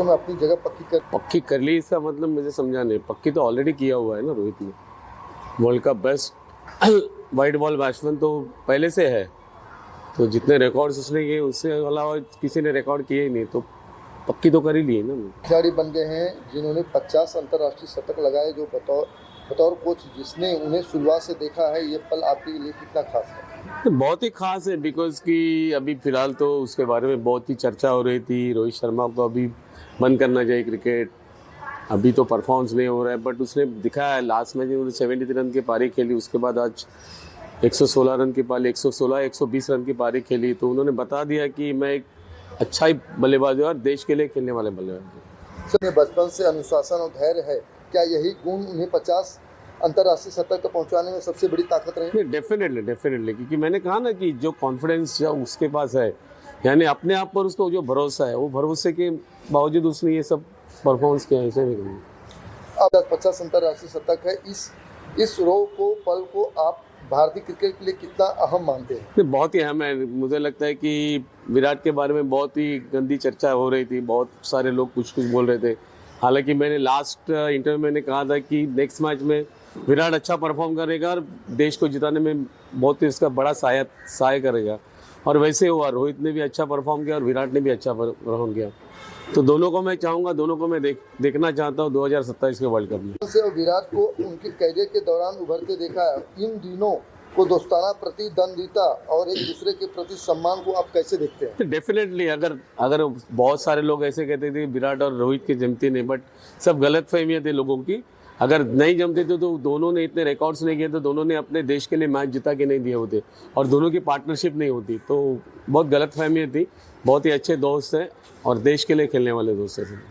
Series में अपनी जगह पक्की कर ली, इसका मतलब मुझे समझा नहीं। पक्की तो ऑलरेडी किया हुआ है ना रोहित ने। वर्ल्ड का बेस्ट वाइड बॉल बैट्समैन तो पहले से है, तो जितने रिकॉर्ड्स उसने किए उससे अलावा किसी ने रिकॉर्ड किए ही नहीं, तो पक्की तो कर ही ली है ना। खिलाड़ी बन गए हैं जिन्होंने 50 अंतर्राष्ट्रीय शतक लगाए, जो बतौर कोच जिसने उन्हें शुरुआत से देखा है, ये पल आपके लिए कितना खास है? बहुत ही खास है, बिकॉज कि अभी फिलहाल तो उसके बारे में बहुत ही चर्चा हो रही थी। रोहित शर्मा को अभी बंद करना चाहिए क्रिकेट, अभी तो परफॉर्मेंस नहीं हो रहा है, बट उसने दिखाया है। लास्ट मैच में उन्होंने 73 रन की पारी खेली, उसके बाद आज 116 रन की पारी, 120 रन की पारी खेली, तो उन्होंने बता दिया कि मैं एक अच्छा ही बल्लेबाज हूँ और देश के लिए खेलने वाले बल्लेबाज हूँ। सर, बचपन से अनुशासन और धैर्य है, क्या यही गुण उन्हें 50 अंतर्राष्ट्रीय शतक तक पहुंचाने में सबसे बड़ी ताकत रही? डेफिनेटली, क्योंकि मैंने कहा ना कि जो कॉन्फिडेंस उसके पास है, यानी अपने आप पर उसको जो भरोसा है, वो भरोसे के बावजूद उसने ये सब परफॉर्मेंस किया। ऐसे नहीं अब 50 अंतर्राष्ट्रीय शतक है, इस पल को आप भारतीय क्रिकेट के लिए कितना अहम मानते हैं? बहुत ही अहम है। मुझे लगता है कि विराट के बारे में बहुत ही गंदी चर्चा हो रही थी, बहुत सारे लोग कुछ बोल रहे थे। हालांकि मैंने लास्ट इंटरव्यू में कहा था कि नेक्स्ट मैच में विराट अच्छा परफॉर्म करेगा और देश को जिताने में बहुत ही इसका बड़ा सहाय करेगा, और वैसे हुआ। रोहित ने भी अच्छा परफॉर्म किया और विराट ने भी अच्छा परफॉर्म किया, तो दोनों को मैं चाहूँगा, दोनों को मैं देखना चाहता हूँ 2027 के वर्ल्ड कप में। से विराट को उनके कैरियर के दौरान उभरते देखा है, इन दिनों को दोस्ताना प्रतिद्वंद्विता और एक दूसरे के प्रति सम्मान को आप कैसे देखते हैं? डेफिनेटली, अगर बहुत सारे लोग ऐसे कहते थे विराट और रोहित की जमती नहीं, बट सब गलत फहमियाँ थी लोगों की। अगर नहीं जमते थे तो दोनों ने इतने रिकॉर्ड्स नहीं किए, तो दोनों ने अपने देश के लिए मैच जिता के नहीं दिए होते, और दोनों की पार्टनरशिप नहीं होती, तो बहुत गलत फहमियाँ थी। बहुत ही अच्छे दोस्त हैं और देश के लिए खेलने वाले दोस्त हैं।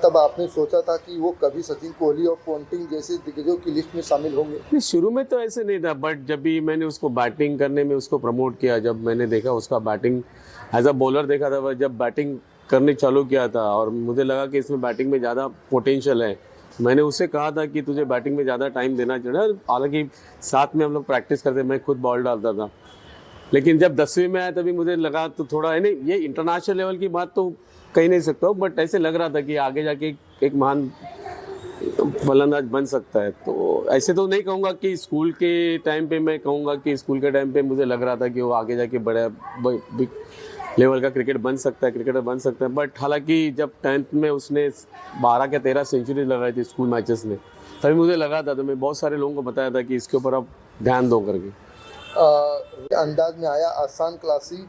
तब आपने सोचा था कि वो कभी सचिन कोहली और पोंटिंग जैसे दिग्गजों की लिस्ट में शामिल होंगे? नहीं, शुरू में तो ऐसे नहीं था, बट जब भी मैंने उसको बैटिंग करने में उसको प्रमोट किया, जब मैंने देखा उसका बैटिंग एज अ बॉलर देखा था, जब बैटिंग करने चालू किया था और मुझे लगा कि इसमें बैटिंग में ज़्यादा पोटेंशियल है, मैंने उससे कहा था कि तुझे बैटिंग में ज़्यादा टाइम देना चाहिए। हालांकि साथ में हम लोग प्रैक्टिस करते, मैं खुद बॉल डालता था, लेकिन जब 10वीं में आया तभी मुझे लगा, तो थोड़ा नहीं, ये इंटरनेशनल लेवल की बात तो कह नहीं सकता हूँ, बट ऐसे लग रहा था कि आगे जाके एक महान फलंदाज बन सकता है। तो ऐसे तो नहीं कहूँगा कि स्कूल के टाइम पे, मैं कहूँगा कि स्कूल के टाइम पे मुझे लग रहा था कि वो आगे जाके बड़ा बिग लेवल का क्रिकेटर बन सकता है, बट हालांकि जब 10th में उसने 12 या 13 सेंचुरी लगाई थी स्कूल मैचेस में, तभी मुझे लगा था, तो मैं बहुत सारे लोगों को बताया था कि इसके ऊपर आप ध्यान दो करके। अंदाज में आया, आसान, क्लासी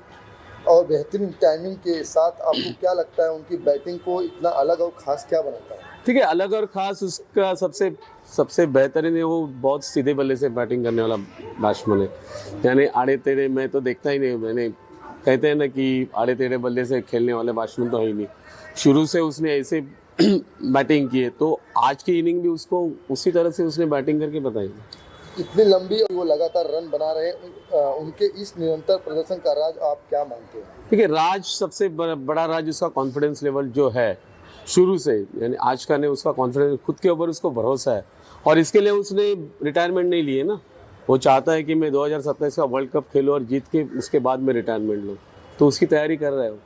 और बेहतरीन टाइमिंग के साथ, आपको क्या लगता है उनकी बैटिंग को इतना अलग और खास क्या बनाता है? ठीक है, अलग और ख़ास उसका सबसे बेहतरीन है, वो बहुत सीधे बल्ले से बैटिंग करने वाला बैट्समैन है। यानी आड़े टेढ़े मैं तो देखता ही नहीं। मैंने कहते हैं ना कि आड़े टेढ़े बल्ले से खेलने वाले बैट्समैन तो है ही नहीं। शुरू से उसने ऐसे बैटिंग की है, तो आज की इनिंग भी उसको उसी तरह से उसने बैटिंग करके बताई। इतनी लंबी और वो लगातार रन बना रहे, उनके इस निरंतर प्रदर्शन का राज आप क्या मानते हैं? ठीक है, राज सबसे बड़ा राज उसका कॉन्फिडेंस लेवल जो है शुरू से, यानी आज का नहीं, उसका कॉन्फिडेंस, खुद के ऊपर उसको भरोसा है, और इसके लिए उसने रिटायरमेंट नहीं ली है ना। वो चाहता है कि मैं 2027 का वर्ल्ड कप खेलूँ और जीत के उसके बाद में रिटायरमेंट लूँ, तो उसकी तैयारी कर रहा है वो।